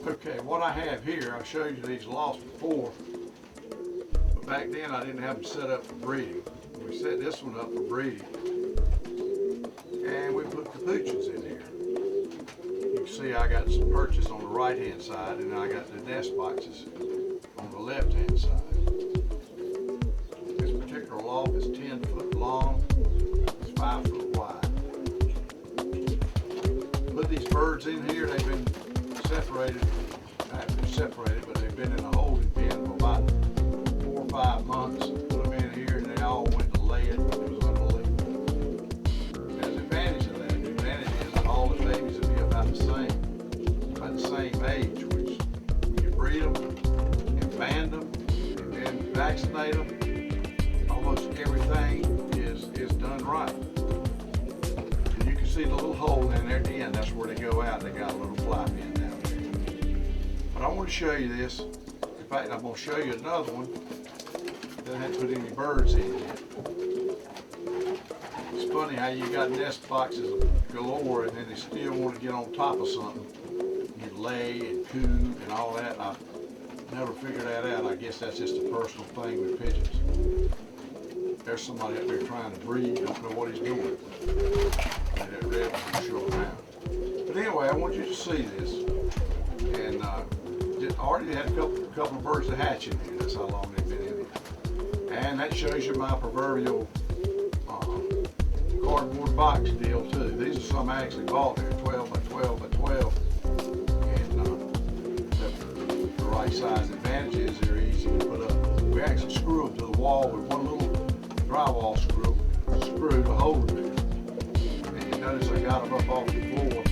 Okay, what I have here, I showed you these lofts before, but back then I didn't have them set up for breeding. We set this one up for breeding, and we put capuchins in here. You can see I got some perches on the right hand side, and I got the nest boxes on the left hand side. This particular loft is 10 foot long, it's 5 foot wide. Put these birds in here, they've been separated, not been separated, but they've been in a holding pen for about 4 or 5 months. Put them in here and they all went to lay it. It was unbelievable. There's an advantage of that. The advantage is that all the babies will be about the same age, which when you breed them and band them and then vaccinate them, almost everything is done right. And you can see the little hole in there at the end. That's where they go out. They got a little fly pin down there. But I want to show you this. In fact, I'm going to show you another one that I hadn't put any birds in yet. It's funny how you got nest boxes galore and then they still want to get on top of something. You lay and coo and all that. I've never figured that out. I guess that's just a personal thing with pigeons. There's somebody up there trying to breed, don't know what he's doing. And that red one show around. But anyway, I want you to see this. And I already had a couple of birds that hatch in here. That's how long they've been in here. And that shows you my proverbial cardboard box deal too. These are some I actually bought there, 12 by 12 by 12. And the right size. Advantage is they're easy to put up. We actually screw them to the wall with one little drywall screw to hold them. And you notice I got them up off the floor.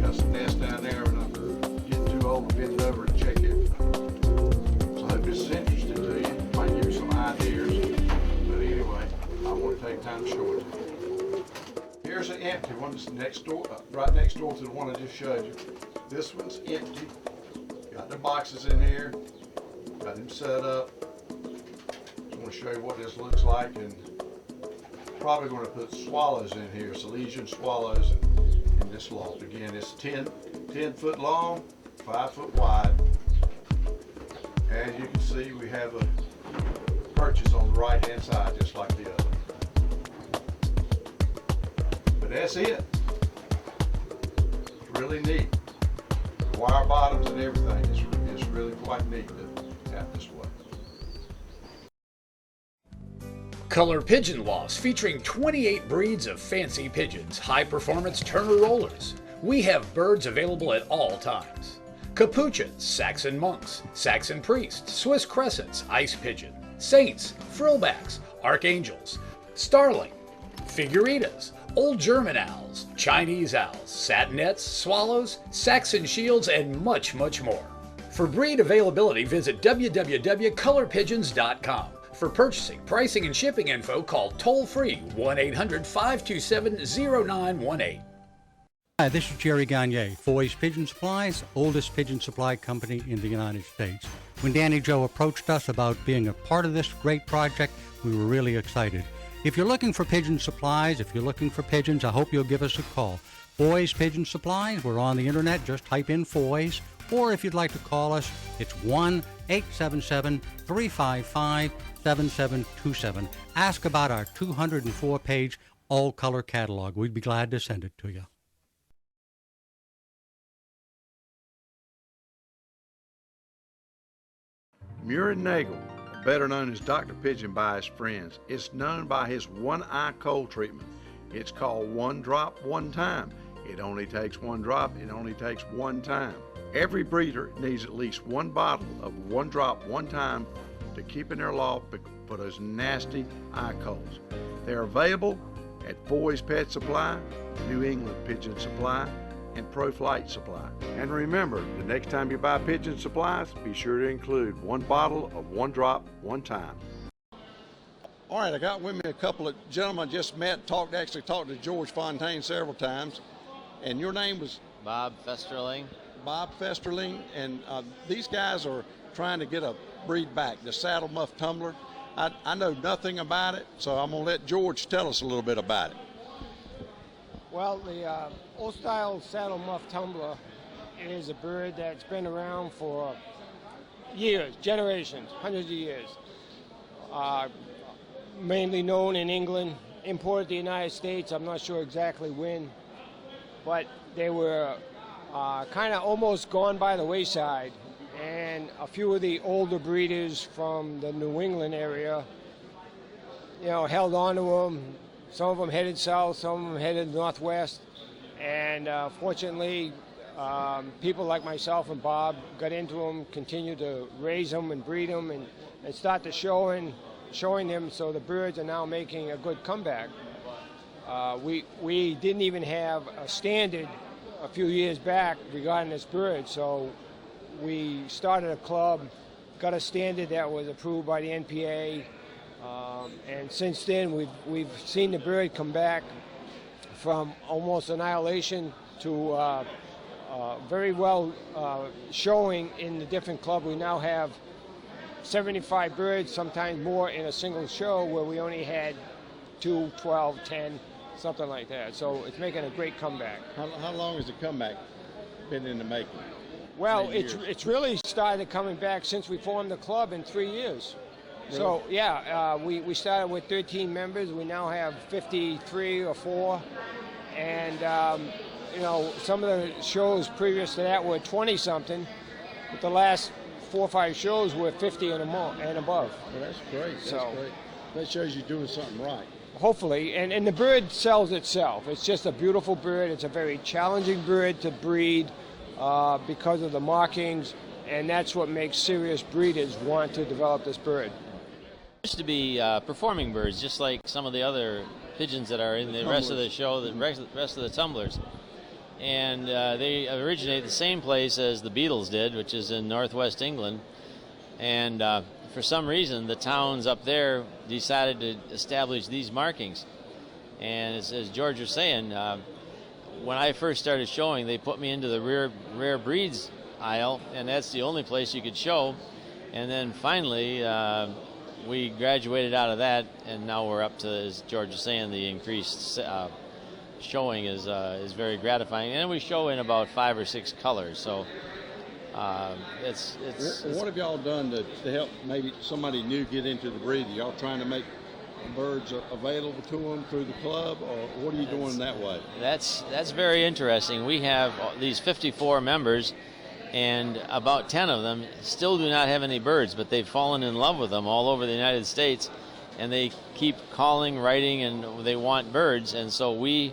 Got some nest down there and I'm getting too old to bend over and check it. So I hope this is interesting to you. Might give you some ideas. But anyway, I want to take time to show it to you. Here's an empty one that's next door, right next door to the one I just showed you. This one's empty. Got the boxes in here. Got them set up. I want to show you what this looks like, and probably going to put swallows in here, Silesian swallows in this loft. Again, it's 10 foot long, 5 foot wide. As you can see, we have a perches on the right hand side just like the other. But that's it. It's really neat. The wire bottoms and everything is really quite neat to have this way. Color pigeon lofts featuring 28 breeds of fancy pigeons, high-performance Turner rollers. We have birds available at all times. Capuchins, Saxon monks, Saxon priests, Swiss crescents, ice pigeon, saints, frillbacks, archangels, starling, figuritas, old German owls, Chinese owls, satinets, swallows, Saxon shields, and much, much more. For breed availability, visit www.colorpigeons.com. For purchasing, pricing, and shipping info, call toll-free 1-800-527-0918. Hi, this is Jerry Gagne, Foy's Pigeon Supplies, oldest pigeon supply company in the United States. When Danny Joe approached us about being a part of this great project, we were really excited. If you're looking for pigeon supplies, if you're looking for pigeons, I hope you'll give us a call. Foy's Pigeon Supplies, we're on the internet, just type in Foy's. Or if you'd like to call us, it's 1-877-355-7727. Ask about our 204-page all-color catalog. We'd be glad to send it to you. Muir Nagel, better known as Dr. Pigeon by his friends, is known by his one-eye cold treatment. It's called One Drop, One Time. It only takes one drop, it only takes one time. Every breeder needs at least one bottle of One Drop, One Time to keep in their loft for those nasty eye colds. They're available at Foy's Pet Supply, New England Pigeon Supply, and Pro Flight Supply. And remember, the next time you buy pigeon supplies, be sure to include one bottle of One Drop, One Time. All right, I got with me a couple of gentlemen I just met, actually talked to George Fontaine several times. And your name was? Bob Festerling. Bob Festerling, and these guys are trying to get a breed back, the Saddle Muffed Tumbler. I know nothing about it, so I'm going to let George tell us a little bit about it. Well, the old-style Saddle Muffed Tumbler is a bird that's been around for years, generations, hundreds of years. Mainly known in England, imported to the United States. I'm not sure exactly when, but they were kind of almost gone by the wayside. And a few of the older breeders from the New England area, held on to them. Some of them headed south, some of them headed northwest. And fortunately, people like myself and Bob got into them, continued to raise them and breed them and start to showing them, so the birds are now making a good comeback. We didn't even have a standard a few years back regarding this bird, so we started a club, got a standard that was approved by the NPA, and since then we've seen the bird come back from almost annihilation to very well showing in the different club. We now have 75 birds, sometimes more, in a single show, where we only had 2, 12, 10, something like that. So it's making a great comeback. How long has the comeback been in the making? Well, it's really started coming back since we formed the club in 3 years. Really? So, yeah, we started with 13 members. We now have 53 or 4. And, some of the shows previous to that were 20-something. But the last 4 or 5 shows were 50 and above. Well, that's great. That's great. That shows you're doing something right. Hopefully. And the bird sells itself. It's just a beautiful bird. It's a very challenging bird to breed because of the markings. And that's what makes serious breeders want to develop this bird. Used to be performing birds, just like some of the other pigeons that are in the rest of the show, the rest of the tumblers. And they originate the same place as the beetles did, which is in northwest England. And for some reason, the towns up there decided to establish these markings. And as George was saying, when I first started showing, they put me into the rare breeds aisle, and that's the only place you could show. And then finally, we graduated out of that, and now we're up to, as George was saying, the increased showing is very gratifying. And we show in about 5 or 6 colors, so it's what have y'all done to help maybe somebody new get into the breed? Are y'all trying to make birds available to them through the club, or what are you doing that way? That's very interesting. We have these 54 members, and about 10 of them still do not have any birds, but they've fallen in love with them all over the United States, and they keep calling, writing, and they want birds, and so we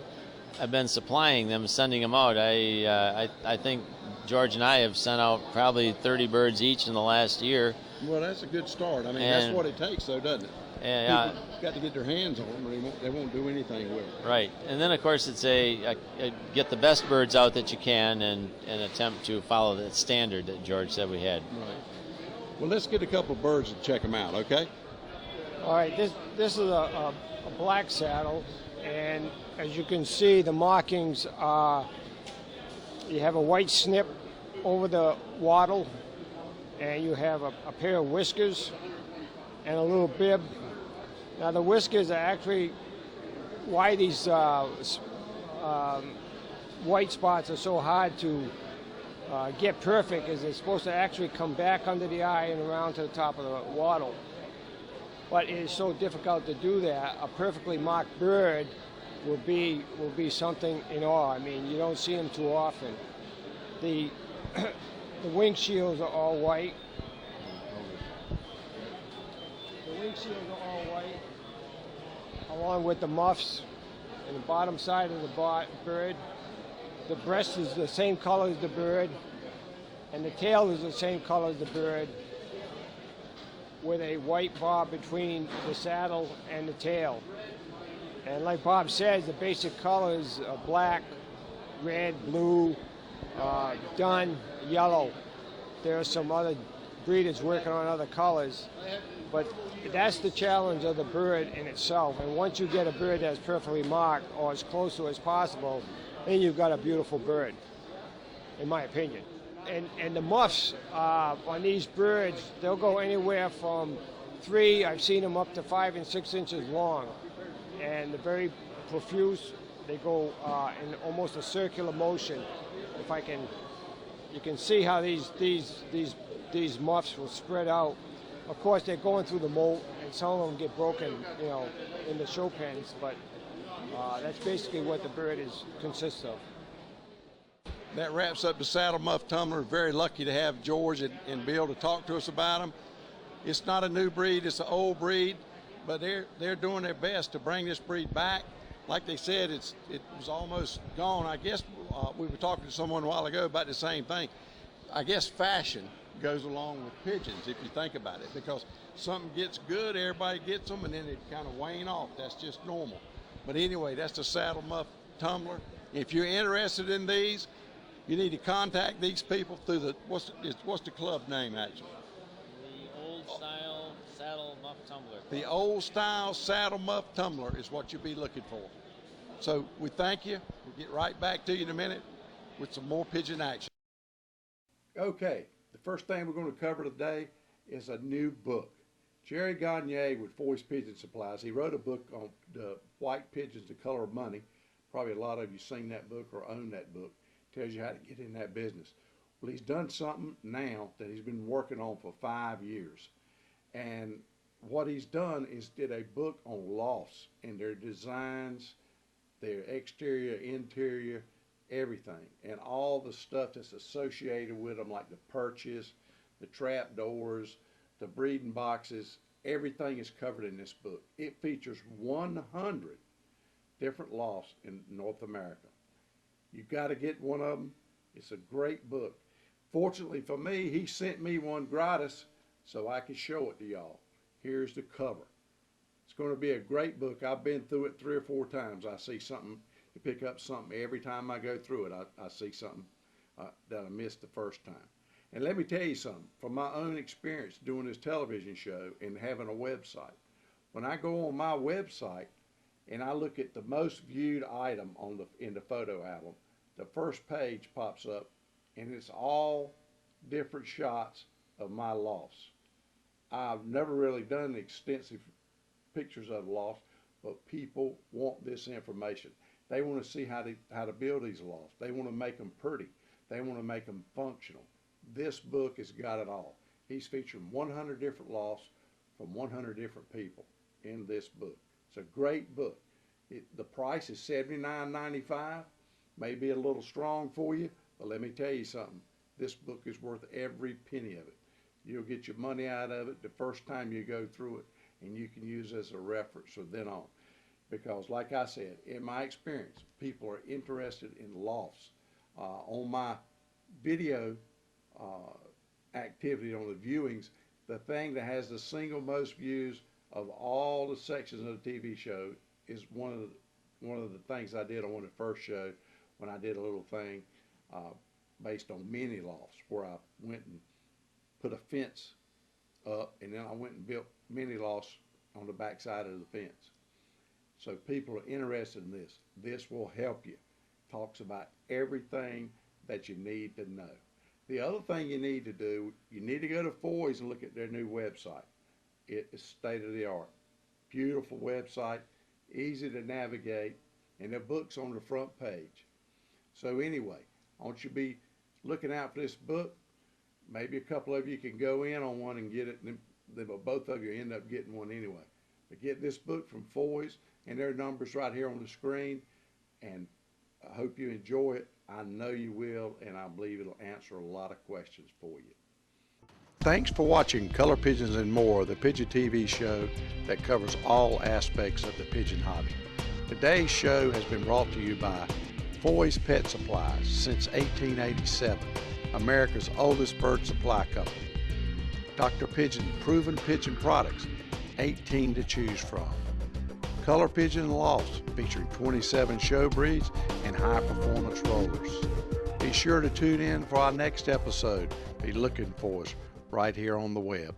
have been supplying them, sending them out. I think George and I have sent out probably 30 birds each in the last year. Well, that's a good start. I mean, that's what it takes, though, doesn't it? And, people got to get their hands on them, or they won't do anything with them. Right. And then, of course, it's get the best birds out that you can and attempt to follow that standard that George said we had. Right. Well, let's get a couple of birds and check them out, okay? All right, this is a black saddle, and as you can see, the markings are, you have a white snip over the wattle, and you have a pair of whiskers and a little bib. Now the whiskers are actually why these white spots are so hard to get perfect, is they're supposed to actually come back under the eye and around to the top of the wattle. But it is so difficult to do that. A perfectly marked bird will be something in awe. I mean, you don't see them too often. The wing shields are all white. The wing shields are all white, along with the muffs and the bottom side of the bird. The breast is the same color as the bird, and the tail is the same color as the bird, with a white bar between the saddle and the tail. And like Bob says, the basic colors are black, red, blue, dun, yellow. There are some other breeders working on other colors, but that's the challenge of the bird in itself. And once you get a bird that's perfectly marked, or as close to as possible, then you've got a beautiful bird, in my opinion. And the muffs on these birds, they'll go anywhere from 3, I've seen them up to 5 and 6 inches long. And they're very profuse. They go in almost a circular motion, if I can You can see how these muffs will spread out. Of course, they're going through the molt, and some of them get broken, you know, in the show pens. But that's basically what the bird consists of. That wraps up the saddle muff tumbler. Very lucky to have George and Bill to talk to us about them. It's not a new breed, it's an old breed, but they're doing their best to bring this breed back. Like they said, it was almost gone. I guess we were talking to someone a while ago about the same thing. I guess fashion goes along with pigeons, if you think about it, because something gets good, everybody gets them, and then they kind of wane off. That's just normal. But anyway, that's the saddle muff tumbler. If you're interested in these, you need to contact these people through the, what's the club name actually? The Old Style Saddle Muff Tumbler. The Old Style Saddle Muff Tumbler is what you'll be looking for. So we thank you. We'll get right back to you in a minute with some more pigeon action. Okay, the first thing we're going to cover today is a new book. Jerry Gagne with Foy's Pigeon Supplies. He wrote a book on the white pigeons, the color of money. Probably a lot of you seen that book or own that book. Tells you how to get in that business. Well, he's done something now that he's been working on for 5 years. And what he's done is did a book on lofts and their designs, their exterior, interior, everything, and all the stuff that's associated with them, like the perches, the trap doors, the breeding boxes. Everything is covered in this book. It features 100 different lofts in North America. You got to get one of them. It's a great book. Fortunately for me, he sent me one gratis so I can show it to y'all. Here's the cover. It's going to be a great book. I've been through it 3 or 4 times. I see something, to pick up something. Every time I go through it, I see something that I missed the first time. And let me tell you something, from my own experience doing this television show and having a website. When I go on my website and I look at the most viewed item in the photo album, the first page pops up and it's all different shots of my lofts. I've never really done extensive pictures of lofts, but people want this information. They want to see how to build these lofts. They want to make them pretty. They want to make them functional. This book has got it all. He's featuring 100 different lofts from 100 different people in this book. It's a great book. The price is $79.95. May be a little strong for you, but let me tell you something. This book is worth every penny of it. You'll get your money out of it the first time you go through it, and you can use it as a reference from then on. Because like I said, in my experience, people are interested in lofts. On my video activity on the viewings, the thing that has the single most views of all the sections of the TV show is one of the things I did on the first show, when I did a little thing based on mini lofts, where I went and put a fence up, and then I went and built mini lofts on the back side of the fence. So people are interested in this. This will help you. Talks about everything that you need to know. The other thing you need to do, you need to go to Foy's and look at their new website. It is state of the art. Beautiful website, easy to navigate, and the book's on the front page. So anyway, I want you to be looking out for this book. Maybe a couple of you can go in on one and get it, and then both of you end up getting one anyway. But get this book from Foy's, and their number's right here on the screen, and I hope you enjoy it. I know you will, and I believe it'll answer a lot of questions for you. Thanks for watching Color Pigeons and More, the Pigeon TV show that covers all aspects of the pigeon hobby. Today's show has been brought to you by Foy's Pet Supplies, since 1887, America's oldest bird supply company. Dr. Pigeon Proven Pigeon Products, 18 to choose from. Color Pigeon Lofts, featuring 27 show breeds and high performance rollers. Be sure to tune in for our next episode. Be looking for us right here on the web.